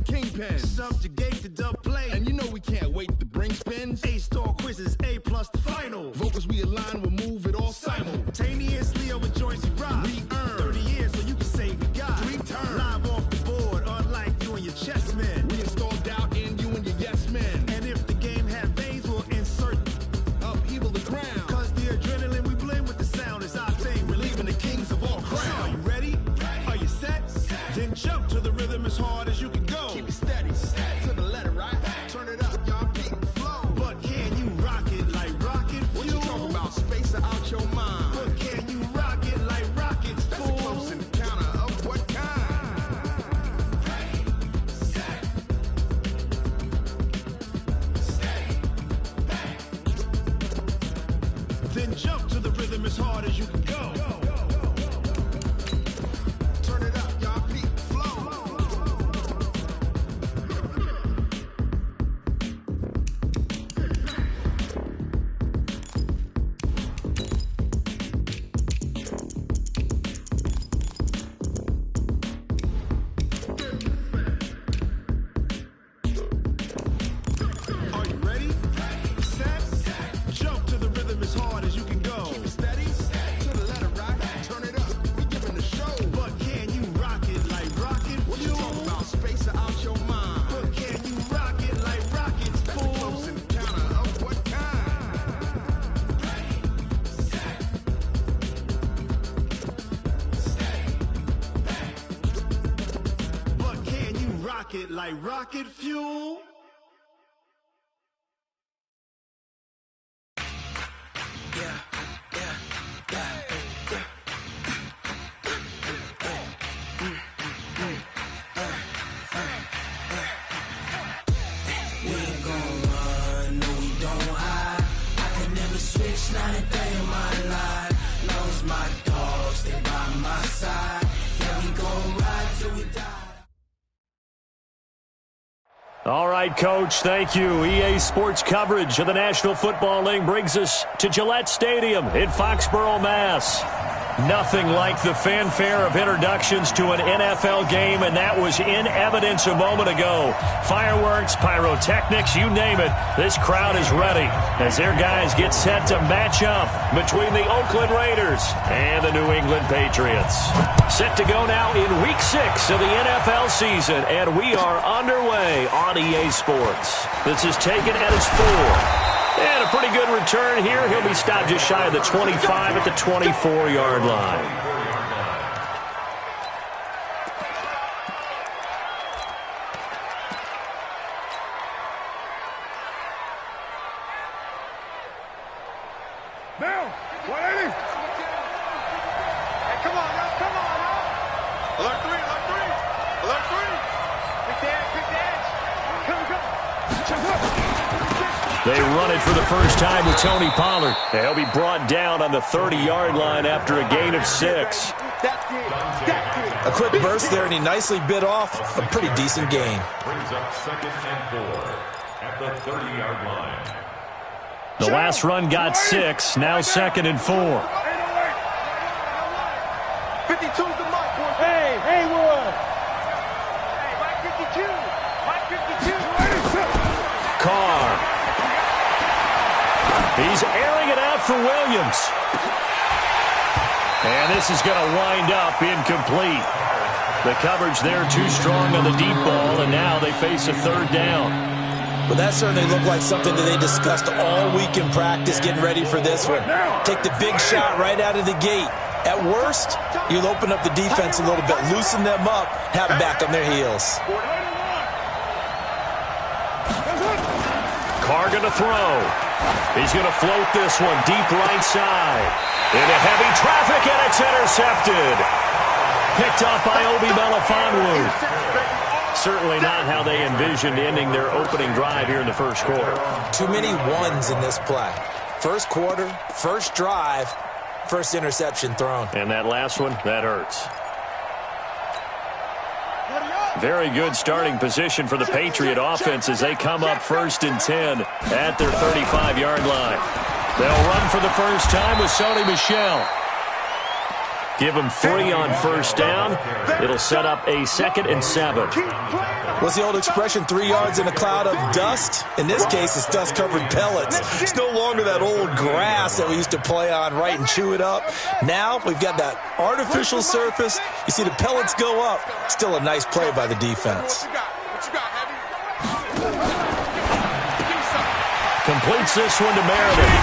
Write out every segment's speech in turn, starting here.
kingpin. Subjugate the dub play. And you know we can't wait to bring spins. A-star quizzes, A+ the final. Vocals we align, we'll move it all simultaneously over joints we rock. We earn 30 years so you can say we got 3 turns. Live off the board, unlike you and your chess men. We install doubt in you and your yes men. And if the game had veins, we'll insert upheaval the crown. Cause the adrenaline we blend with the sound is our thing. Relieving the kings of all crowns. Are you ready? Are you set? Then jump to the rhythm as hard as you can go. Keep it steady, to the letter, right? Turn it up, y'all, keep the flow. But can you rock it like rocket fuel? What you talking about? Space out your mind. But can you rock it like rockets, fool? That's a close encounter of what kind? Ready, set, steady, bang. Then jump to the rhythm as hard as you can go. Turn it up, y'all, keep the flow. Are you ready? Set, jump to the rhythm as hard as you can go. Keep it steady, to the letter, right? Turn it up, we giving the show. But can you rock it like rocket fuel? What you talking about? Space out your mind. But can you rock it like rockets, fool? That's a close encounter of what kind? Ready, set, steady, bang. But can you rock it like rocket fuel? We ain't gon' run, no we don't hide. I can never switch, not a day in my life. Long as my dogs stay by my side. Yeah, we gon' ride till we die. All right, Coach, thank you. EA Sports coverage of the National Football League brings us to Gillette Stadium in Foxborough, Mass. Nothing like the fanfare of introductions to an NFL game, and that was in evidence a moment ago. Fireworks, pyrotechnics, you name it. This crowd is ready as their guys get set to match up between the Oakland Raiders and the New England Patriots. Set to go now in Week 6 of the NFL season, and we are underway on EA Sports. This is taken at its 4. And a pretty good return here. He'll be stopped just shy of the 25 at the 24-yard line. Now, 180. Hey, come on now, come on now. Alert 3, alert 3. Alert 3. Quick dance. Come. Jump up. They run it for the first time with Tony Pollard. He'll be brought down on the 30-yard line after a gain of 6. A quick burst there, and he nicely bit off a pretty decent gain. Brings up 2nd and 4 at the 30-yard line. The last run got 6, now 2nd and 4. 52's the mark, boy. Hey, Haywood. Hey, Mike 52. Mike 52. Carr. He's airing it out for Williams. And this is going to wind up incomplete. The coverage there too strong on the deep ball, and now they face a 3rd down. Well, that certainly looked like something that they discussed all week in practice, getting ready for this one. Take the big shot right out of the gate. At worst, you'll open up the defense a little bit, loosen them up, have them back on their heels. Carr going to throw. He's going to float this one deep right side. Into heavy traffic, and it's intercepted. Picked up by Obi Melifonwu. Certainly not how they envisioned ending their opening drive here in the first quarter. Too many ones in this play. First quarter, first drive, first interception thrown. And that last one, that hurts. Very good starting position for the Patriot offense as they come up 1st and 10 at their 35-yard line. They'll run for the first time with Sony Michel. Give him 3 on first down. It'll set up a 2nd and 7. What's the old expression, 3 yards in a cloud of dust? In this case, it's dust-covered pellets. It's no longer that old grass that we used to play on, right, and chew it up. Now we've got that artificial surface. You see the pellets go up. Still a nice play by the defense. Completes this one to Meredith.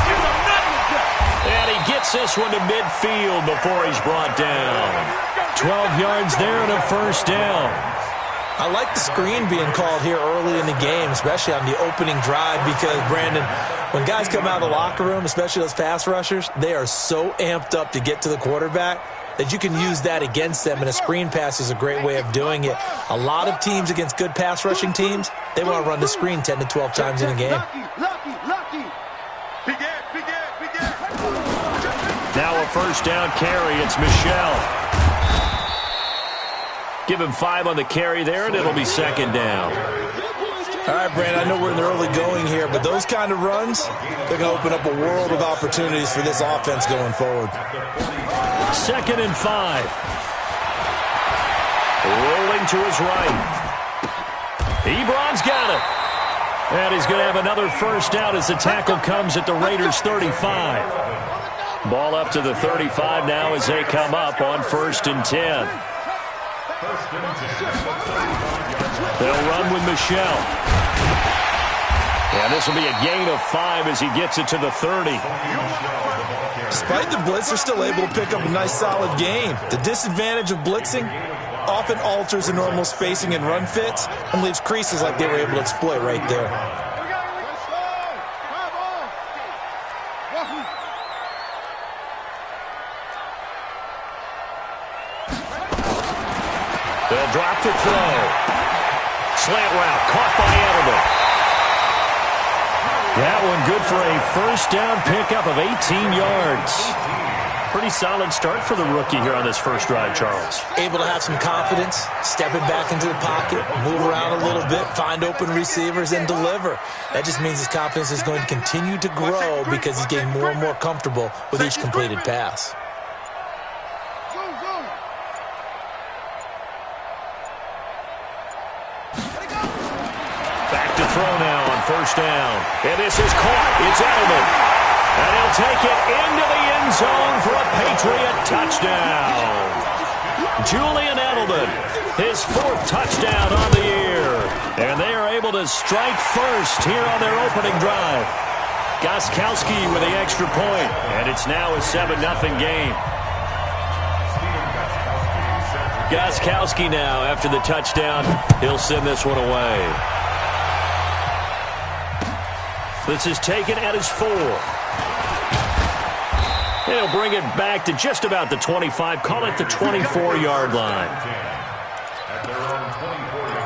And he gets this one to midfield before he's brought down. 12 yards there and a first down. I like the screen being called here early in the game, especially on the opening drive, because, Brandon, when guys come out of the locker room, especially those pass rushers, they are so amped up to get to the quarterback that you can use that against them, and a screen pass is a great way of doing it. A lot of teams against good pass rushing teams, they want to run the screen 10 to 12 times in a game. Now a first down carry. It's Michelle. Give him 5 on the carry there, and it'll be 2nd down. All right, Brandon, I know we're in the early going here, but those kind of runs, they're going to open up a world of opportunities for this offense going forward. 2nd and 5. Rolling to his right. Ebron's got it. And he's going to have another first down as the tackle comes at the Raiders' 35. Ball up to the 35 now as they come up on 1st and 10. They'll run with Michelle. And this will be a gain of 5 as he gets it to the 30. Despite the blitz, they're still able to pick up a nice solid gain. The disadvantage of blitzing often alters the normal spacing and run fits and leaves creases like they were able to exploit right there. They'll drop to throw. Slant route caught by Edelman. That one good for a first down pickup of 18 yards. Pretty solid start for the rookie here on this first drive, Charles. Able to have some confidence, stepping back into the pocket, move around a little bit, find open receivers, and deliver. That just means his confidence is going to continue to grow because he's getting more and more comfortable with each completed pass. Throw now on first down. And this is caught. It's Edelman. And he'll take it into the end zone for a Patriot touchdown. Julian Edelman, his 4th touchdown on the year. And they are able to strike first here on their opening drive. Gostkowski with the extra point. And it's now a 7-0 game. Gostkowski now, after the touchdown, he'll send this one away. This is taken at his 4. He'll bring it back to just about the 25. Call it the 24-yard line. At their own 24-yard line.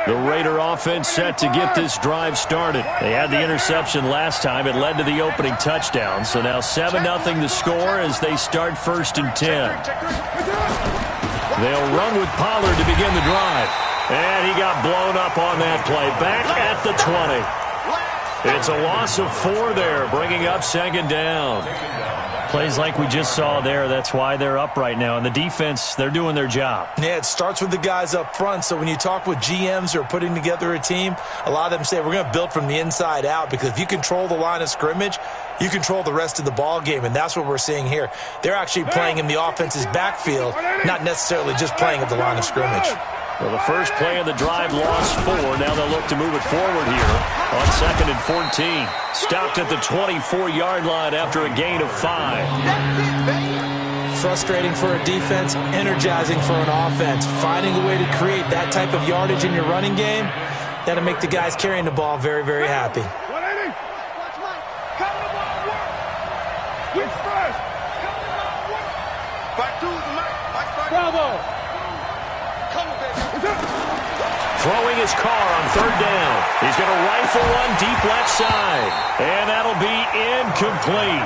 The Raider offense set to get this drive started. They had the interception last time. It led to the opening touchdown. So now 7-0 the score as they start 1st and 10. They'll run with Pollard to begin the drive. And he got blown up on that play. Back at the 20. It's a loss of 4 there, bringing up 2nd down. Plays like we just saw there. That's why they're up right now. And the defense, they're doing their job. Yeah, it starts with the guys up front. So when you talk with GMs who are putting together a team, a lot of them say we're going to build from the inside out, because if you control the line of scrimmage, you control the rest of the ball game, and that's what we're seeing here. They're actually playing in the offense's backfield, not necessarily just playing at the line of scrimmage. Well, the first play of the drive lost 4. Now they'll look to move it forward here on 2nd and 14. Stopped at the 24-yard line after a gain of 5. Frustrating for a defense, energizing for an offense. Finding a way to create that type of yardage in your running game, that'll make the guys carrying the ball very, very happy. Bravo! Throwing his car on 3rd down. He's going to rifle one deep left side. And that'll be incomplete.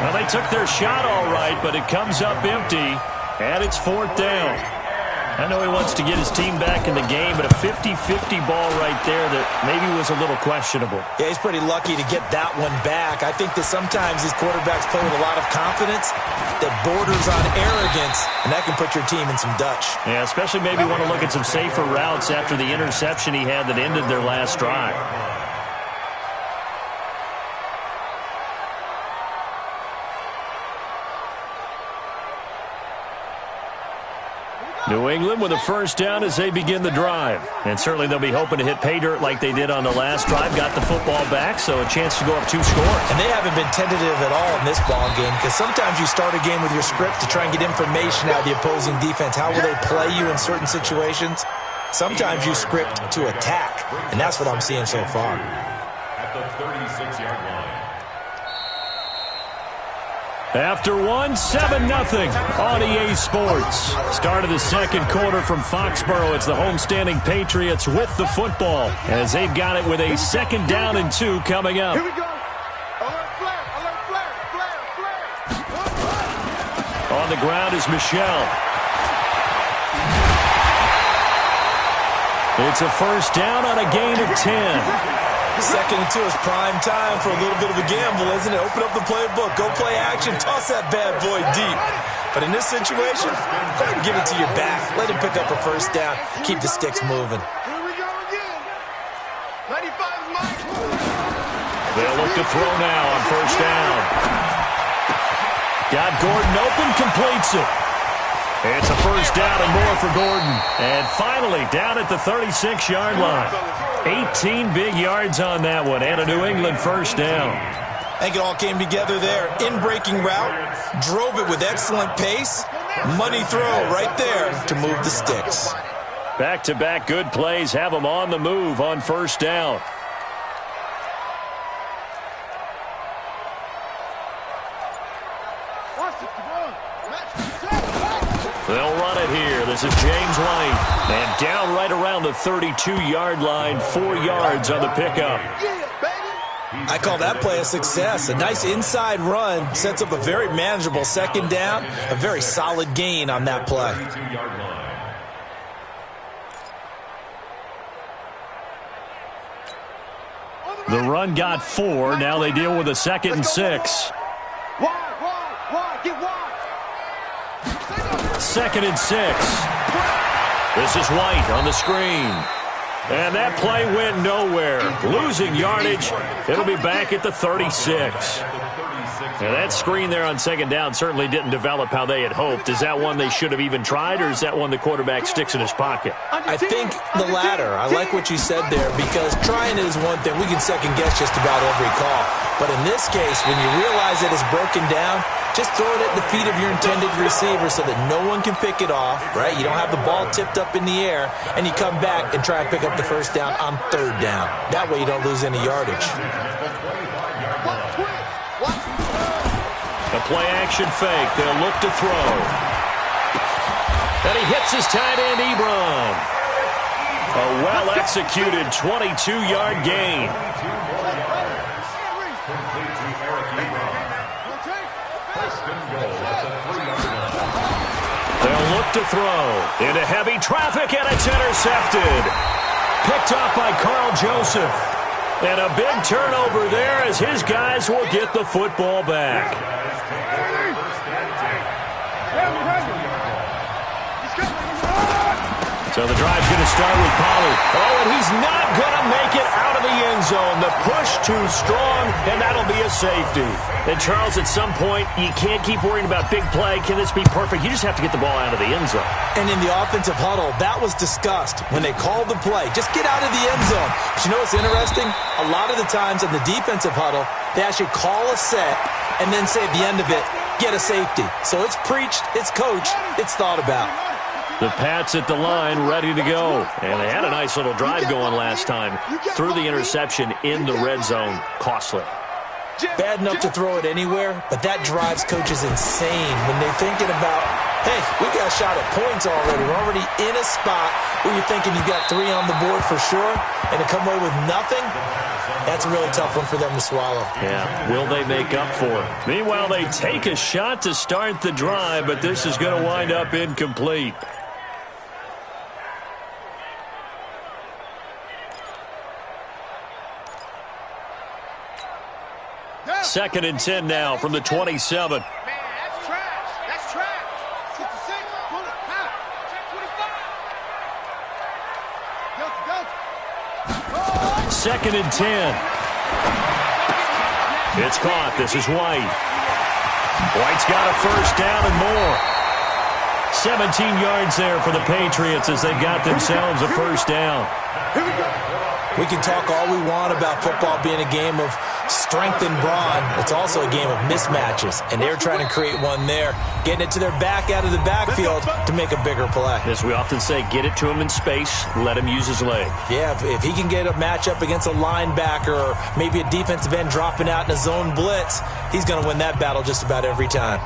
Well, they took their shot all right, but it comes up empty. And it's 4th down. I know he wants to get his team back in the game, but a 50-50 ball right there that maybe was a little questionable. Yeah, he's pretty lucky to get that one back. I think that sometimes these quarterbacks play with a lot of confidence that borders on arrogance, and that can put your team in some Dutch. Yeah, especially maybe want to look at some safer routes after the interception he had that ended their last drive. New England with a first down as they begin the drive. And certainly they'll be hoping to hit pay dirt like they did on the last drive. Got the football back, so a chance to go up 2 scores. And they haven't been tentative at all in this ball game, because sometimes you start a game with your script to try and get information out of the opposing defense. How will they play you in certain situations? Sometimes you script to attack, and that's what I'm seeing so far. At the 36-yard line. After 7-0 on EA Sports. Start of the second quarter from Foxborough. It's the homestanding Patriots with the football as they've got it with a 2nd down and 2 coming up. Here we go. Alert flare, alert flare, flare. On the ground is Michelle. It's a first down on a gain of 10. 2nd and 2 is prime time for a little bit of a gamble, isn't it? Open up the playbook, go play action, toss that bad boy deep. But in this situation, go ahead and give it to your back. Let him pick up a first down. Keep the sticks moving. Here we go again. 95 is mine. They'll look to throw now on first down. Got Gordon open, completes it. It's a first down and more for Gordon. And finally, down at the 36-yard line. 18 big yards on that one, and a New England first down. I think it all came together there. In-breaking route, drove it with excellent pace. Money throw right there to move the sticks. Back-to-back good plays have them on the move on first down. They'll run it here. This is James White. And down right around the 32-yard line, 4 yards on the pickup. I call that play a success. A nice inside run sets up a very manageable 2nd down. A very solid gain on that play. The run got 4. Now they deal with a 2nd and 6. Wide, get wide. 2nd and 6. This is White on the screen. And that play went nowhere. Losing yardage. It'll be back at the 36. Now that screen there on 2nd down certainly didn't develop how they had hoped. Is that one they should have even tried, or is that one the quarterback sticks in his pocket? I think the latter. I like what you said there, because trying it is one thing. We can second-guess just about every call. But in this case, when you realize that it's broken down, just throw it at the feet of your intended receiver so that no one can pick it off, right? You don't have the ball tipped up in the air, and you come back and try and pick up the first down on 3rd down. That way you don't lose any yardage. A play-action fake. They'll look to throw. And he hits his tight end, Ebron. A well-executed 22-yard gain. They'll look to throw. Into heavy traffic, and it's intercepted. Picked up by Carl Joseph. And a big turnover there as his guys will get the football back. So the drive's going to start with Pollard. Oh, and he's not going to make it out of the end zone. The push too strong, and that'll be a safety. And, Charles, at some point, you can't keep worrying about big play. Can this be perfect? You just have to get the ball out of the end zone. And in the offensive huddle, that was discussed when they called the play. Just get out of the end zone. But you know what's interesting? A lot of the times in the defensive huddle, they actually call a set and then say at the end of it, get a safety. So it's preached, it's coached, it's thought about. The Pats at the line, ready to go. And they had a nice little drive going last time. Threw the interception in the red zone. Costly. Bad enough to throw it anywhere, but that drives coaches insane when they're thinking about, hey, we got a shot at points already. We're already in a spot where you're thinking you got 3 on the board for sure, and to come away with nothing, that's a really tough one for them to swallow. Yeah, will they make up for it? Meanwhile, they take a shot to start the drive, but this is going to wind up incomplete. 2nd and 10 now from the 27. Man, that's trash. That's trash. 66. Pull it. High. Check 25. Go. 2nd and 10. It's caught. This is White. White's got a first down and more. 17 yards there for the Patriots as they've got themselves a first down. We can talk all we want about football being a game of strength and brawn. It's also a game of mismatches, and they're trying to create one there, getting it to their back out of the backfield to make a bigger play. As we often say, get it to him in space, let him use his leg. Yeah, if he can get a matchup against a linebacker or maybe a defensive end dropping out in a zone blitz, he's going to win that battle just about every time.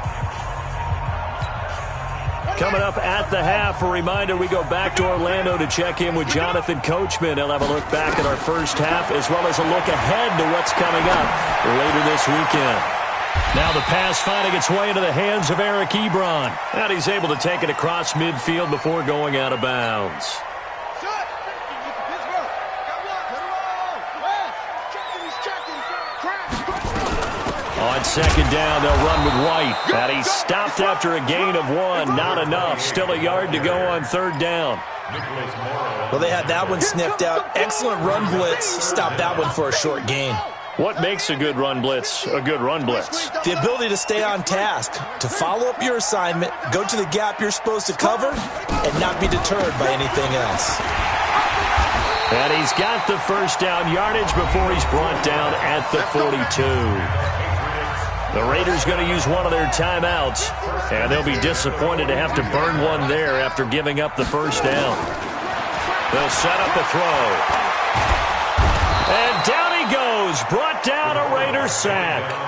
Coming up at the half, a reminder, we go back to Orlando to check in with Jonathan Coachman. He'll have a look back at our first half as well as a look ahead to what's coming up later this weekend. Now the pass finding its way into the hands of Eric Ebron. And he's able to take it across midfield before going out of bounds. On 2nd down, they'll run with White. And he's stopped after a gain of 1. Not enough. Still a yard to go on 3rd down. Well, they had that one sniffed out. Excellent run blitz. Stopped that one for a short gain. What makes a good run blitz a good run blitz? The ability to stay on task, to follow up your assignment, go to the gap you're supposed to cover, and not be deterred by anything else. And he's got the first down yardage before he's brought down at the 42. The Raiders going to use one of their timeouts, and they'll be disappointed to have to burn one there after giving up the first down. They'll set up a throw. And down he goes, brought down a Raiders sack.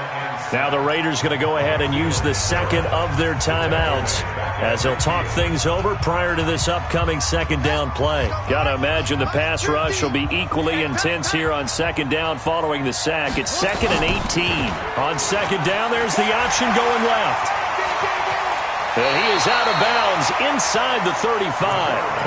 Now the Raiders going to go ahead and use the second of their timeouts as they'll talk things over prior to this upcoming 2nd down play. Got to imagine the pass rush will be equally intense here on 2nd down following the sack. It's 2nd and 18. On 2nd down, there's the option going left. And he is out of bounds inside the 35.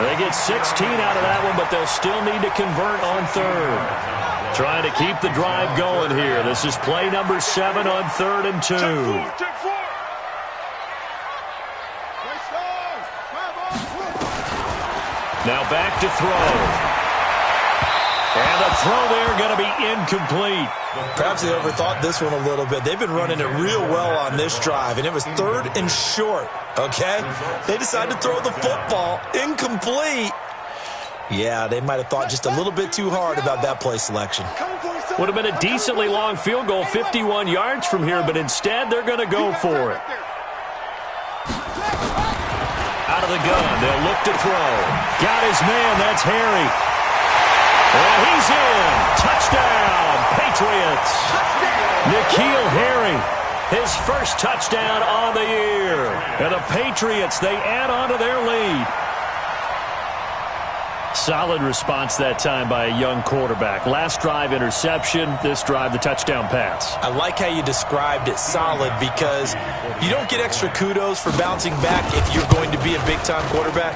They get 16 out of that one, but they'll still need to convert on 3rd. Trying to keep the drive going here. This is play number 7 on 3rd and 2. Now back to throw. And the throw there going to be incomplete. Perhaps they overthought this one a little bit. They've been running it real well on this drive, and it was 3rd and short, okay? They decided to throw the football incomplete. Yeah, they might have thought just a little bit too hard about that play selection. Would have been a decently long field goal, 51 yards from here, but instead they're going to go for it. Out of the gun, they'll look to throw. Got his man, that's Harry. And he's in. Touchdown, Patriots. N'Keal Harry, his first touchdown on the year. And the Patriots, they add on to their lead. Solid response that time by a young quarterback. Last drive, interception. This drive, the touchdown pass. I like how you described it, solid, because you don't get extra kudos for bouncing back if you're going to be a big-time quarterback.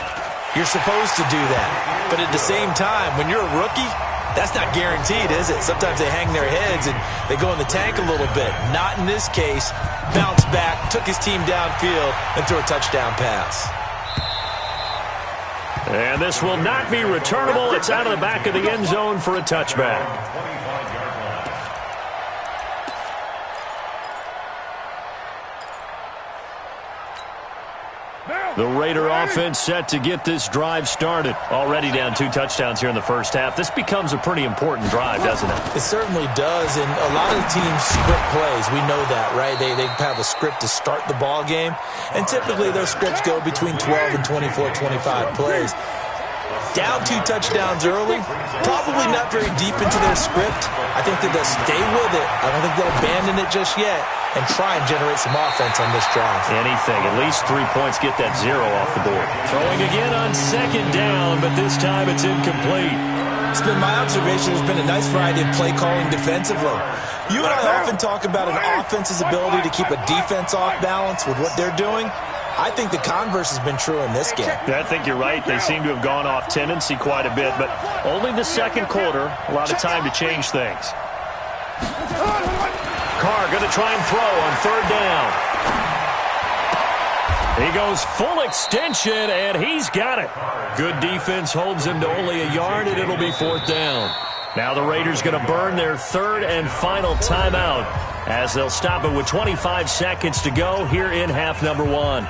You're supposed to do that. But at the same time, when you're a rookie, that's not guaranteed, is it? Sometimes they hang their heads and they go in the tank a little bit. Not in this case. Bounced back, took his team downfield, and threw a touchdown pass. And this will not be returnable. It's out of the back of the end zone for a touchback. The Raider offense set to get this drive started. Already down 2 touchdowns here in the first half. This becomes a pretty important drive, doesn't it? It certainly does, and a lot of the teams script plays. We know that, right? They have a script to start the ball game, and typically those scripts go between 12 and 24, 25 plays. Down 2 touchdowns early, probably not very deep into their script. I think that they'll stay with it. I don't think they'll abandon it just yet and try and generate some offense on this drive. Anything. At least 3 points, get that 0 off the board. Throwing again on 2nd down, but this time it's incomplete. It's been my observation there's been a nice variety of play calling defensively. You and I often talk about an offense's ability to keep a defense off balance with what they're doing. I think the converse has been true in this game. I think you're right. They seem to have gone off tendency quite a bit, but only the second quarter, a lot of time to change things. Carr Carr going to try and throw on 3rd down. He goes full extension, and he's got it. Good defense holds him to only a yard, and it'll be 4th down. Now the Raiders going to burn their 3rd and final timeout as they'll stop it with 25 seconds to go here in half number 1.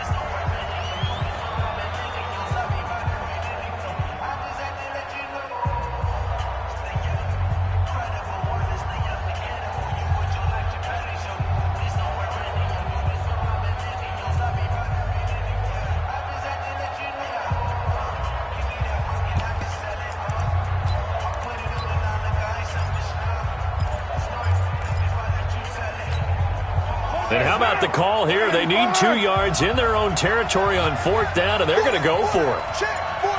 And how about the call here? They need 2 yards in their own territory on 4th down, and they're going to go for it. Check, 4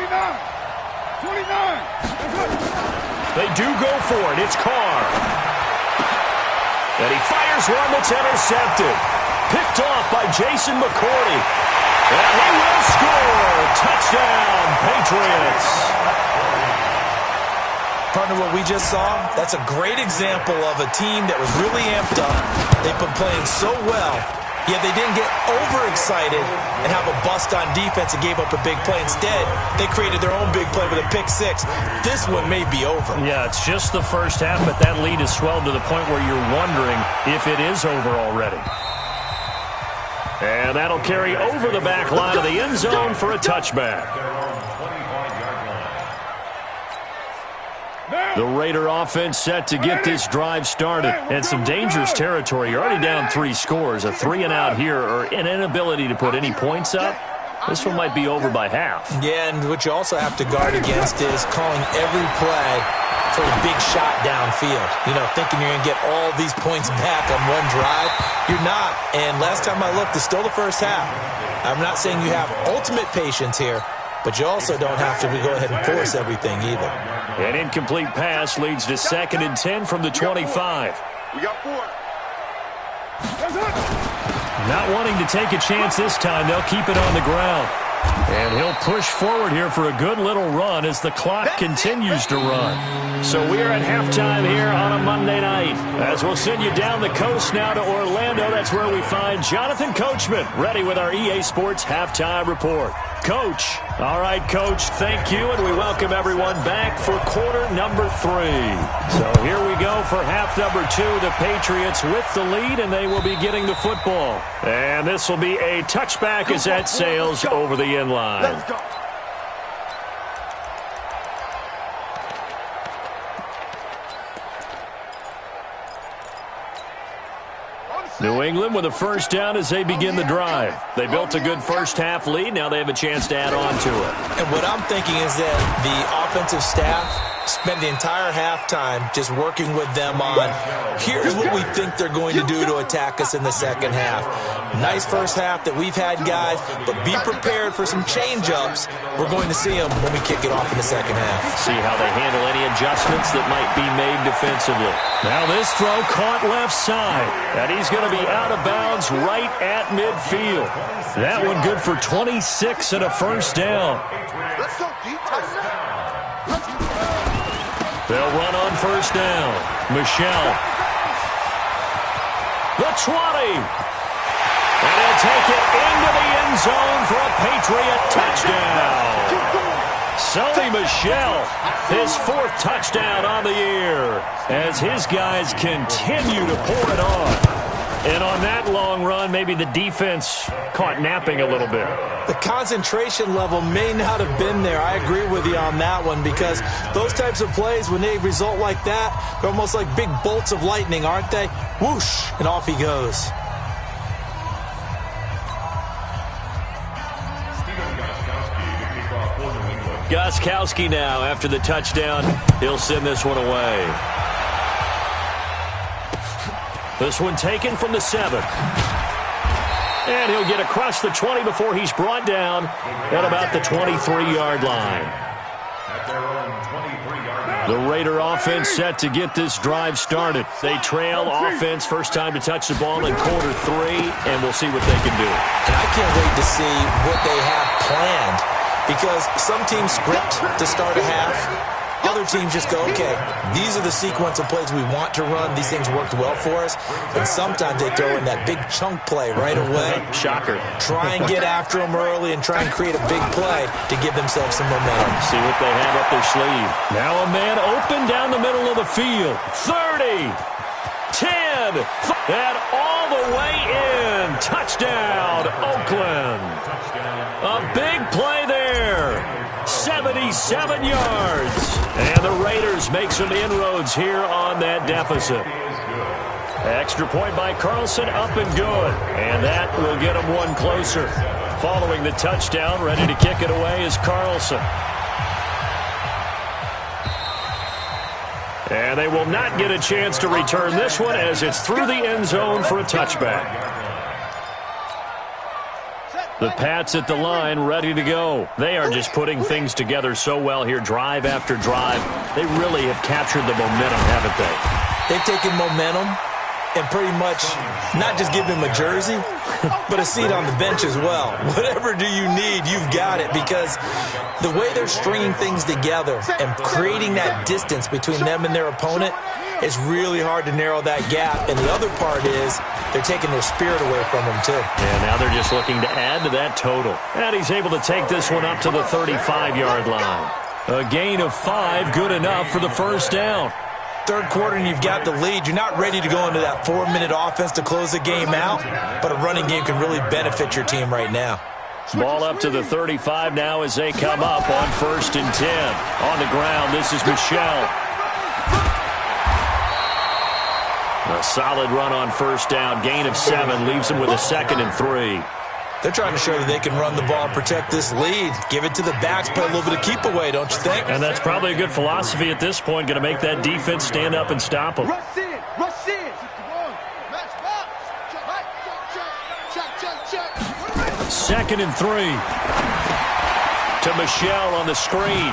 down, 29. They do go for it. It's Carr. And he fires one that's intercepted. Picked off by Jason McCourty. And he will score. Touchdown, Patriots. Partner, what we just saw, that's a great example of a team that was really amped up. They've been playing so well, yet they didn't get overexcited and have a bust on defense and gave up a big play. Instead, they created their own big play with a pick-6. This one may be over. Yeah, it's just the first half, but that lead has swelled to the point where you're wondering if it is over already. And that'll carry over the back line of the end zone for a touchback. The Raider offense set to get this drive started. And some dangerous territory. You're already down 3 scores. A 3-and-out here or an inability to put any points up. This one might be over by half. Yeah, and what you also have to guard against is calling every play for a big shot downfield. You know, thinking you're going to get all these points back on one drive. You're not. And last time I looked, it's still the first half. I'm not saying you have ultimate patience here, but you also don't have to go ahead and force everything either. An incomplete pass leads to 2nd and 10 from the 25. We got 4. Not wanting to take a chance this time, they'll keep it on the ground. And he'll push forward here for a good little run as the clock continues to run. So we're at halftime here on a Monday night. As we'll send you down the coast now to Orlando, that's where we find Jonathan Coachman ready with our EA Sports Halftime Report. Coach. All right, Coach, thank you, and we welcome everyone back for quarter number 3. So here we go for half number 2. The Patriots with the lead, and they will be getting the football. And this will be a touchback as that sails over the end line. Let's go. New England with a first down as they begin the drive. They built a good first half lead. Now they have a chance to add on to it. And what I'm thinking is that the offensive staff spent the entire halftime just working with them on, here's what we think they're going to do to attack us in the second half. Nice first half that we've had, guys, but be prepared for some change-ups. We're going to see them when we kick it off in the second half. See how they handle any adjustments that might be made defensively. Now this throw caught left side, and he's going to be out of bounds right at midfield. That one good for 26 and a first down. Let's go deep. They'll run on first down. Michelle. The 20. And he'll take it into the end zone for a Patriot touchdown. Sony Michel, his 4th touchdown on the year as his guys continue to pour it on. And on that long run, maybe the defense caught napping a little bit. The concentration level may not have been there. I agree with you on that one because those types of plays, when they result like that, they're almost like big bolts of lightning, aren't they? Whoosh, and off he goes. Gostkowski now after the touchdown. He'll send this one away. This one taken from the 7. And he'll get across the 20 before he's brought down at about the 23-yard line. The Raider offense set to get this drive started. They trail offense first time to touch the ball in quarter 3, and we'll see what they can do. And I can't wait to see what they have planned because some teams script to start a half. other teams just go, okay, these are the sequence of plays we want to run. These things worked well for us. And sometimes they throw in that big chunk play right away. Shocker. Try and get after them early and try and create a big play to give themselves some momentum. See what they have up their sleeve. Now a man open down the middle of the field. 30, 10, and all the way in. Touchdown, Oakland. A big play there. 77 yards. And the Raiders make some inroads here on that deficit. Extra point by Carlson, up and good. And that will get them one closer. Following the touchdown, ready to kick it away is Carlson. And they will not get a chance to return this one as it's through the end zone for a touchback. The Pats at the line, ready to go. They are just putting things together so well here, drive after drive. They really have captured the momentum, haven't they? They've taken momentum and pretty much not just give him a jersey, but a seat on the bench as well. Whatever do you need, you've got it, because the way they're stringing things together and creating that distance between them and their opponent is really hard to narrow that gap. And the other part is they're taking their spirit away from them, too. And now they're just looking to add to that total. And he's able to take this one up to the 35-yard line. A gain of 5, good enough for the first down. Third quarter and you've got the lead. You're not ready to go into that 4-minute offense to close the game out, but a running game can really benefit your team right now. Ball up to the 35 now as they come up on 1st and 10. On the ground, this is Michel. A solid run on first down. Gain of 7 leaves them with a 2nd and 3. They're trying to show that they can run the ball, protect this lead, give it to the backs, play a little bit of keep away, don't you think? And that's probably a good philosophy at this point, going to make that defense stand up and stop them. Rush in, rush in. 2nd and 3. To Michel on the screen.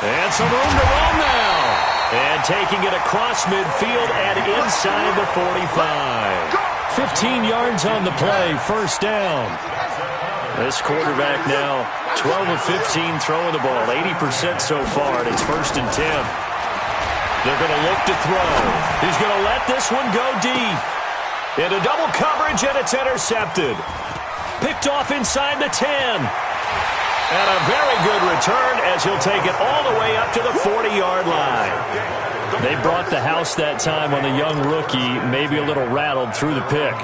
And some room to run now. And taking it across midfield and inside the 45. 15 yards on the play, first down. This quarterback now 12 of 15 throwing the ball, 80% so far, and it's 1st and 10. They're going to look to throw. He's going to let this one go deep. Into double coverage, and it's intercepted. Picked off inside the 10. And a very good return as he'll take it all the way up to the 40-yard line. They brought the house that time on the young rookie, maybe a little rattled through the pick.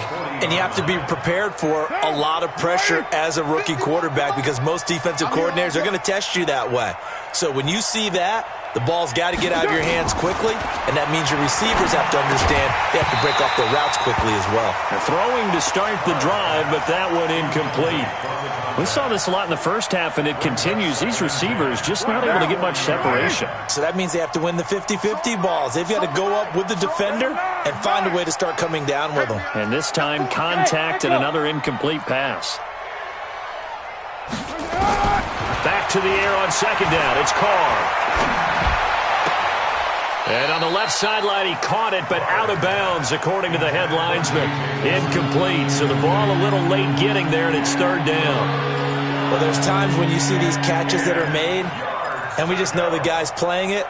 And you have to be prepared for a lot of pressure as a rookie quarterback, because most defensive coordinators are going to test you that way. So when you see that, the ball's got to get out of your hands quickly, and that means your receivers have to understand they have to break off their routes quickly as well. Throwing to start the drive, but that one incomplete. We saw this a lot in the first half, and it continues. These receivers just not able to get much separation. So that means they have to win the 50-50 balls. They've got to go up with the defender and find a way to start coming down with them. And this time, contact and another incomplete pass. Back to the air on 2nd down. It's Carr. And on the left sideline, he caught it, but out of bounds, according to the head linesman. Incomplete, so the ball a little late getting there, and it's 3rd down. Well, there's times when you see these catches that are made, and we just know the guys playing it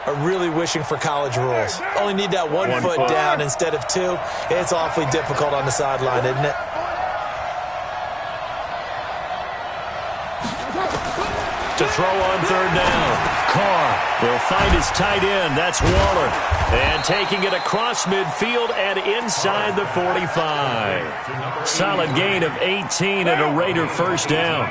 are really wishing for college rules. Only need that one foot down instead of 2. It's awfully difficult on the sideline, isn't it? To throw on 3rd down. Carr will find his tight end. That's Waller. And taking it across midfield and inside the 45. Solid gain of 18 and a Raider first down.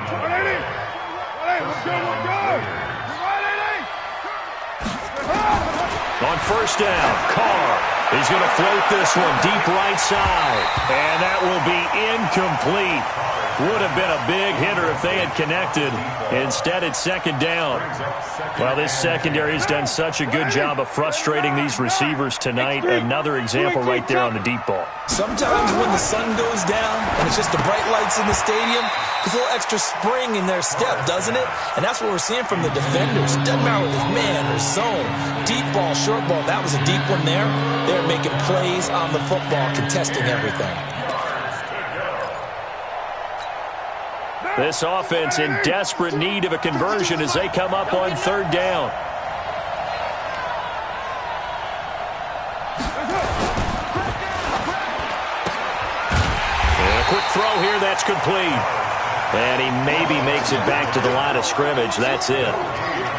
On 1st down, Carr. He's going to float this one deep right side. And that will be incomplete. Would have been a big hitter if they had connected. Instead, it's 2nd down. Well, this secondary has done such a good job of frustrating these receivers tonight. Another example right there on the deep ball. Sometimes when the sun goes down and it's just the bright lights in the stadium, there's a little extra spring in their step, doesn't it? And that's what we're seeing from the defenders. Doesn't matter whether it's man or zone. Deep ball, short ball. That was a deep one there. They're making plays on the football, contesting everything. This offense in desperate need of a conversion as they come up on 3rd down. throw here. That's complete. And he maybe makes it back to the line of scrimmage. That's it.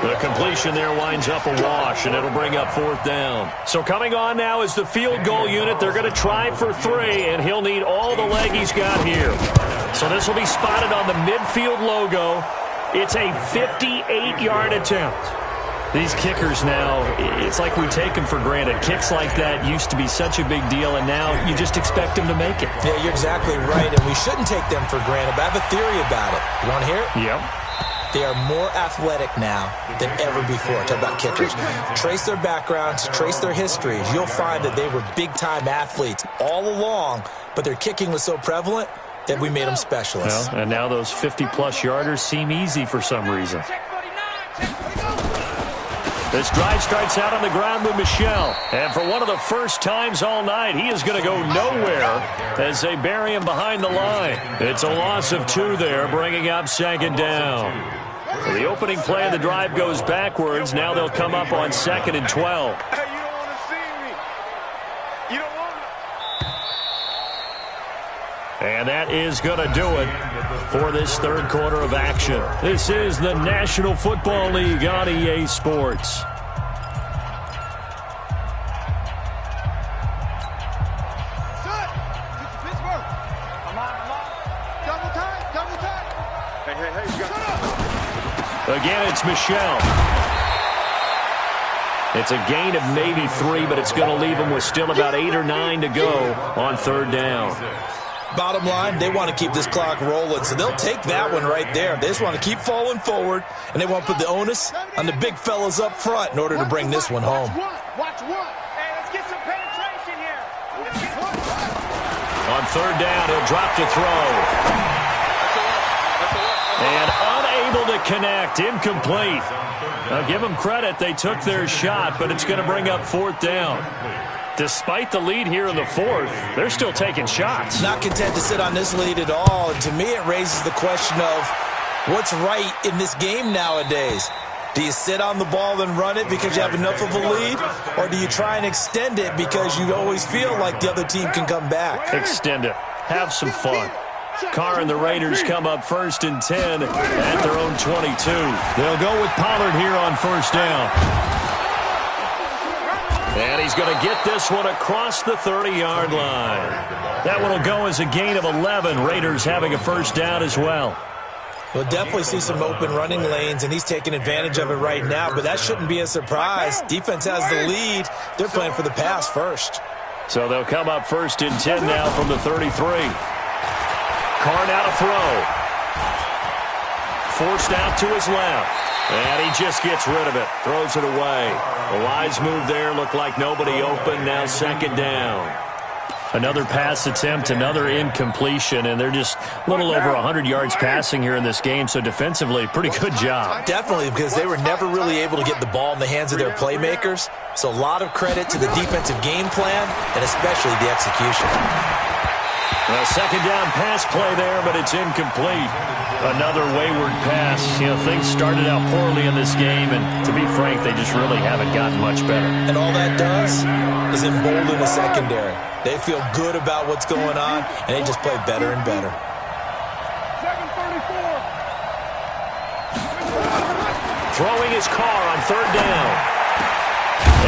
The completion there winds up a wash, and it'll bring up 4th down. So coming on now is the field goal unit. They're going to try for 3, and he'll need all the leg he's got here. So this will be spotted on the midfield logo. It's a 58-yard attempt. These kickers now, it's like we take them for granted. Kicks like that used to be such a big deal, and now you just expect them to make it. Yeah, you're exactly right, and we shouldn't take them for granted, but I have a theory about it. You want to hear it? Yep. They are more athletic now than ever before. Talk about kickers. Trace their backgrounds, trace their histories. You'll find that they were big-time athletes all along, but their kicking was so prevalent that we made them specialists. Well, and now those 50-plus yarders seem easy for some reason. This drive starts out on the ground with Michel. And for one of the first times all night, he is going to go nowhere as they bury him behind the line. It's a loss of 2 there, bringing up 2nd down. So the opening play of the drive goes backwards. Now they'll come up on 2nd and 12. Hey, you don't want to see me. You don't want to. And that is going to do it for this 3rd quarter of action. This is the National Football League on EA Sports. Again, it's Michel. It's a gain of maybe 3, but it's going to leave them with still about 8 or 9 to go on 3rd down. Bottom line, they want to keep this clock rolling, so they'll take that one right there. They just want to keep falling forward, and they want to put the onus on the big fellas up front in order to bring this one home. Watch one. Hey, let's get some penetration here. On 3rd down, he'll drop to throw. And unable to connect, incomplete. Now give them credit, they took their shot, but it's going to bring up 4th down. Despite the lead here in the 4th, they're still taking shots. Not content to sit on this lead at all. And to me, it raises the question of what's right in this game nowadays. Do you sit on the ball and run it because you have enough of a lead? Or do you try and extend it because you always feel like the other team can come back? Extend it. Have some fun. Carr and the Raiders come up 1st and 10 at their own 22. They'll go with Pollard here on 1st down. And he's going to get this one across the 30-yard line. That one will go as a gain of 11. Raiders having a 1st down as well. We'll definitely see some open running lanes, and he's taking advantage of it right now, but that shouldn't be a surprise. Defense has the lead. They're playing for the pass first. So they'll come up 1st and 10 now from the 33. Carr now to throw. Forced out to his left. And he just gets rid of it. Throws it away. A wise move there. Looked like nobody open. Now 2nd down. Another pass attempt, another incompletion, and they're just a little over 100 yards passing here in this game, so defensively, pretty good job. Definitely, because they were never really able to get the ball in the hands of their playmakers, so a lot of credit to the defensive game plan and especially the execution. A 2nd down pass play there, but it's incomplete. Another wayward pass. You know, things started out poorly in this game, and to be frank, they just really haven't gotten much better. And all that does is embolden the secondary. They feel good about what's going on, and they just play better and better. Throwing his Carr on 3rd down.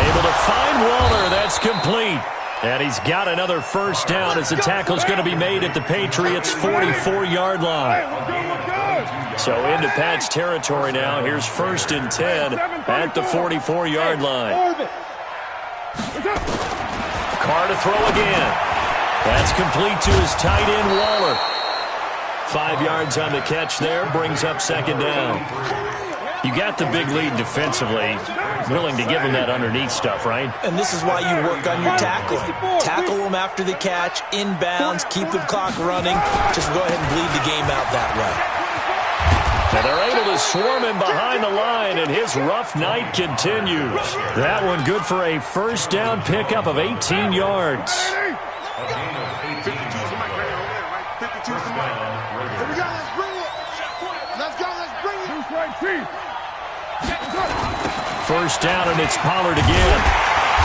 Able to find Waller. That's complete. And he's got another 1st down as the tackle's going to be made at the Patriots' 44-yard line. So into Pat's territory now. Here's 1st and 10 at the 44-yard line. Carr to throw again. That's complete to his tight end, Waller. 5 yards on the catch there. Brings up 2nd down. You got the big lead defensively. Willing to give them that underneath stuff, right? And this is why you work on your tackling. Tackle them after the catch, inbounds, keep the clock running. Just go ahead and bleed the game out that way. And they're able to swarm him behind the line, and his rough night continues. That one good for a 1st down pickup of 18 yards. First down, and it's Pollard again.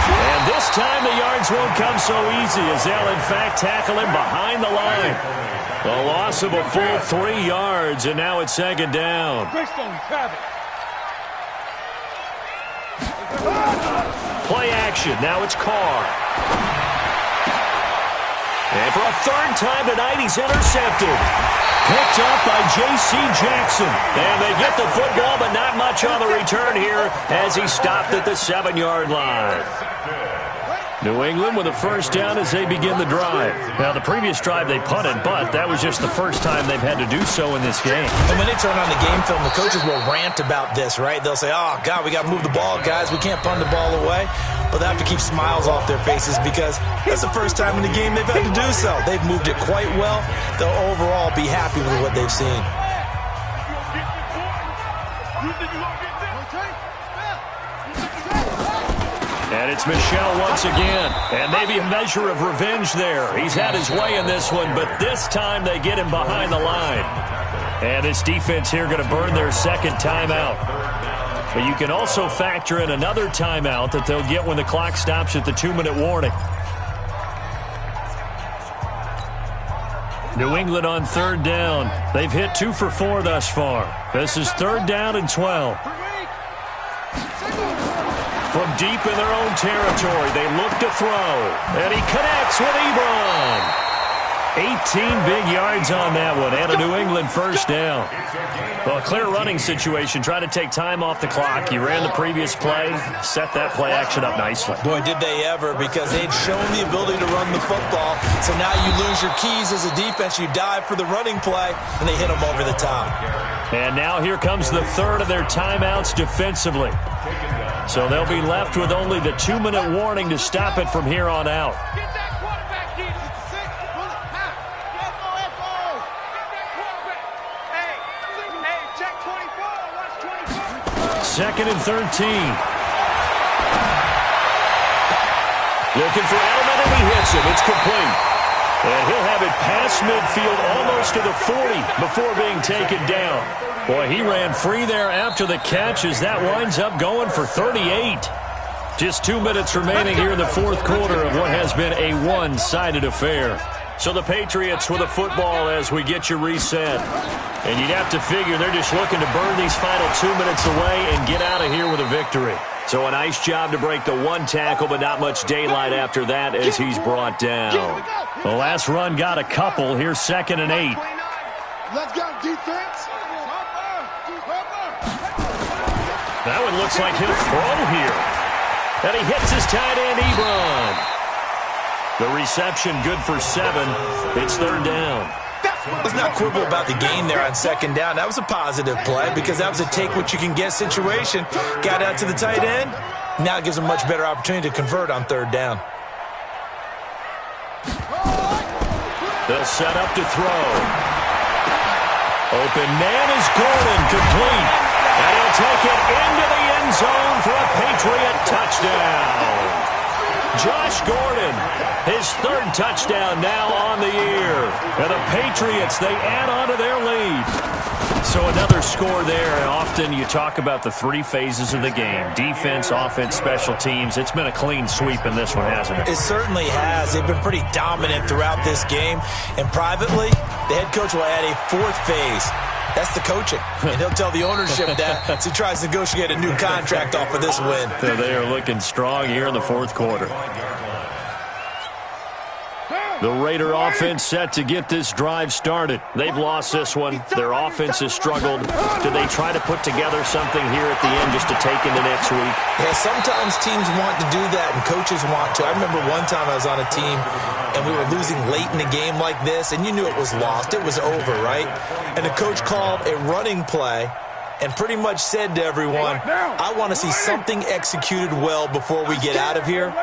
And this time the yards won't come so easy as they'll, in fact, tackle him behind the line. A loss of a full 3 yards, and now it's second down. Play action. Now it's Carr. And for a third time tonight, he's intercepted. Picked up by J.C. Jackson. And they get the football, but not much on the return here as he stopped at the 7-yard line. New England with a first down as they begin the drive. Now, the previous drive they punted, but that was just the first time they've had to do so in this game. And when they turn on the game film, the coaches will rant about this, right? They'll say, oh, God, we got to move the ball, guys. We can't punt the ball away. But they have to keep smiles off their faces because that's the first time in the game they've had to do so. They've moved it quite well. They'll overall be happy with what they've seen. And it's Michel once again. And maybe a measure of revenge there. He's had his way in this one, but this time they get him behind the line. And this defense here going to burn their second timeout. But you can also factor in another timeout that they'll get when the clock stops at the 2-minute warning. New England on third down. They've hit 2 for 4 thus far. This is third down and 12. From deep in their own territory, they look to throw. And he connects with Ebron. 18 big yards on that one, and a New England first down. Well, a clear running situation, trying to take time off the clock. He ran the previous play, set that play action up nicely. Boy, did they ever, because they'd shown the ability to run the football. So now you lose your keys as a defense. You dive for the running play, and they hit them over the top. And now here comes the third of their timeouts defensively. So they'll be left with only the 2-minute warning to stop it from here on out. Second and 13. Looking for Edelman, and he hits him. It's complete. And he'll have it past midfield almost to the 40 before being taken down. Boy, he ran free there after the catch as that winds up going for 38. Just 2 minutes remaining here in the fourth quarter of what has been a one-sided affair. So the Patriots with a football as we get you reset. And you'd have to figure they're just looking to burn these final 2 minutes away and get out of here with a victory. So a nice job to break the one tackle, but not much daylight after that as he's brought down. The last run got a couple. Here's 2nd and 8. Let's go, defense. That one looks like he'll throw here. And he hits his tight end, Ebron. The reception good for 7. It's third down. Let's not quibble about the gain there on second down. That was a positive play because that was a take-what-you-can-get situation. Got out to the tight end. Now it gives them much better opportunity to convert on third down. They'll set up to throw. Open man is Gordon, complete. And he'll take it into the end zone for a Patriot touchdown. Josh Gordon, his third touchdown now on the year. And the Patriots, they add on to their lead. So another score there, and often you talk about the 3 phases of the game. Defense, offense, special teams. It's been a clean sweep in this one, hasn't it? It certainly has. They've been pretty dominant throughout this game. And privately, the head coach will add a 4th phase. That's the coaching. And he'll tell the ownership that as he tries to negotiate a new contract off of this win. So they are looking strong here in the fourth quarter. The Raider offense set to get this drive started. They've lost this one. Their offense has struggled. Do they try to put together something here at the end just to take into next week? Yeah, sometimes teams want to do that and coaches want to. I remember one time I was on a team and we were losing late in a game like this, and you knew it was lost. It was over, right? And the coach called a running play and pretty much said to everyone, I want to see something executed well before we get out of here.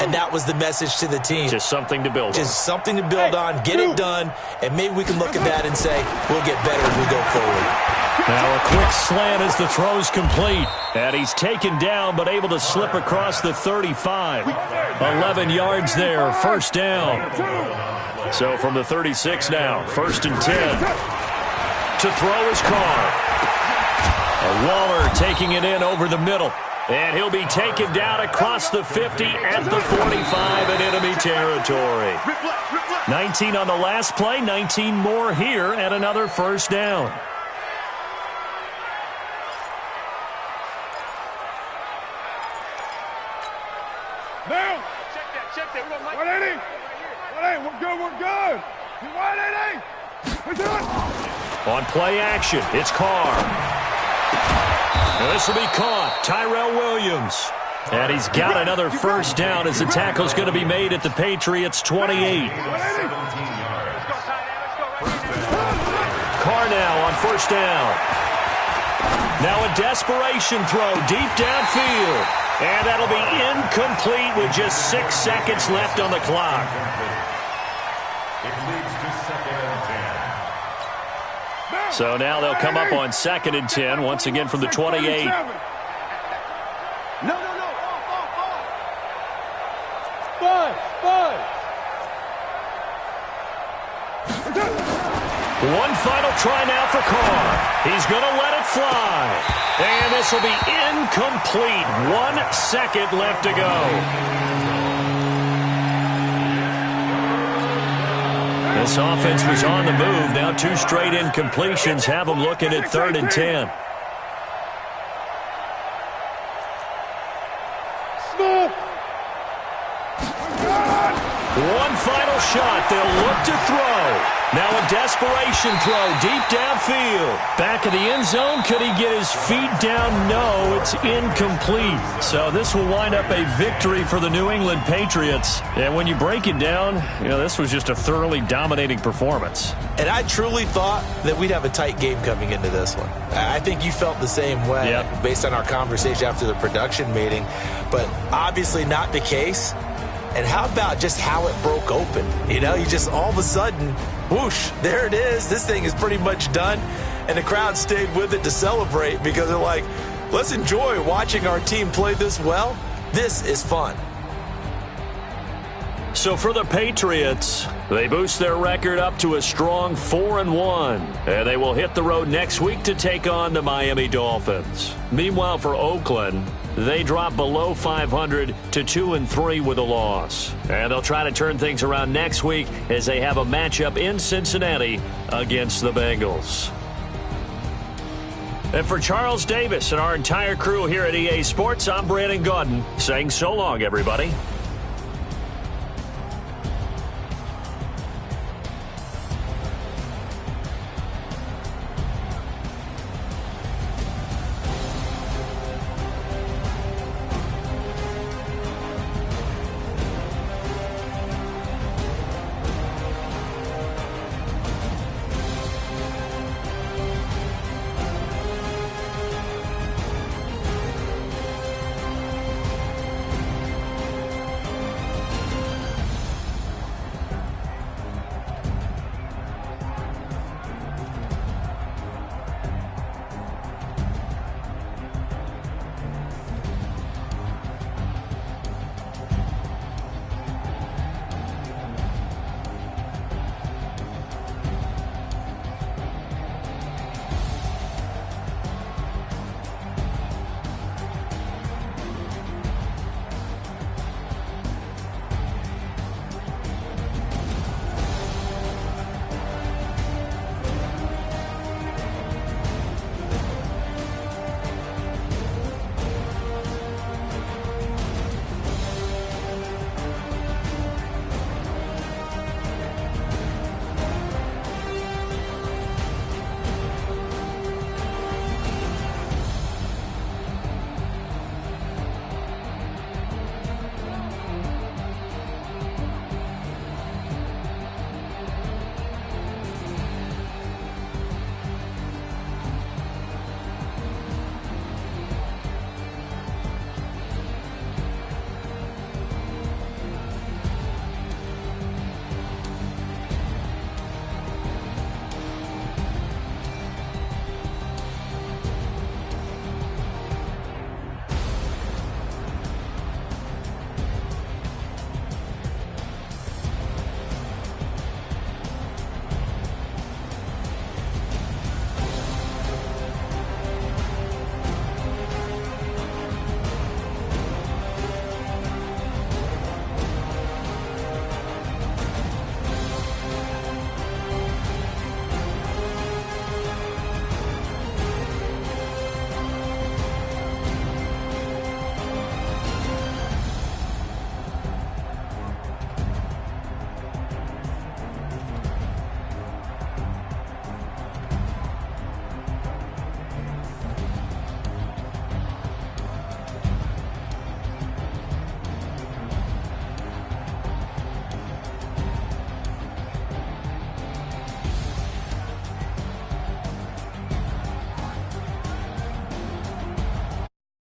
And that was the message to the team. Just something to build on. Just something to build on, get it done, and maybe we can look at that and say, we'll get better as we go forward. Now a quick slant as the throw's complete. And he's taken down but able to slip across the 35. 11 yards there, first down. So from the 36 now, 1st and 10. To throw is Carr. Waller taking it in over the middle. And he'll be taken down across the 50 at the 45 in enemy territory. 19 on the last play, 19 more here, and another first down. Now. Check that. 180. 180. We're good. You 180. On play action, it's Carr. And this will be caught. Tyrell Williams. And he's got another first down as the tackle's going to be made at the Patriots' 28. Carr now on first down. Now a desperation throw deep downfield. And that'll be incomplete with just 6 seconds left on the clock. It leads to 2nd and 10. So now they'll come up on 2nd and 10, once again from the 28. No. One final try now for Carr. He's going to let it fly. And this will be incomplete. 1 second left to go. This offense was on the move. Now 2 straight incompletions have them looking at 3rd and 10. One final shot. They'll look to throw. Now a desperation throw deep downfield. Back in the end zone. Could he get his feet down? No, it's incomplete. So this will wind up a victory for the New England Patriots. And when you break it down, this was just a thoroughly dominating performance. And I truly thought that we'd have a tight game coming into this one. I think you felt the same way based on our conversation after the production meeting. But obviously not the case. And how about just how it broke open? You just all of a sudden, whoosh, there it is. This thing is pretty much done. And the crowd stayed with it to celebrate because they're like, let's enjoy watching our team play this well. This is fun. So for the Patriots, they boost their record up to a strong 4-1. And they will hit the road next week to take on the Miami Dolphins. Meanwhile, for Oakland, they drop below 500 to 2-3 with a loss. And they'll try to turn things around next week as they have a matchup in Cincinnati against the Bengals. And for Charles Davis and our entire crew here at EA Sports, I'm Brandon Gaudin saying so long, everybody.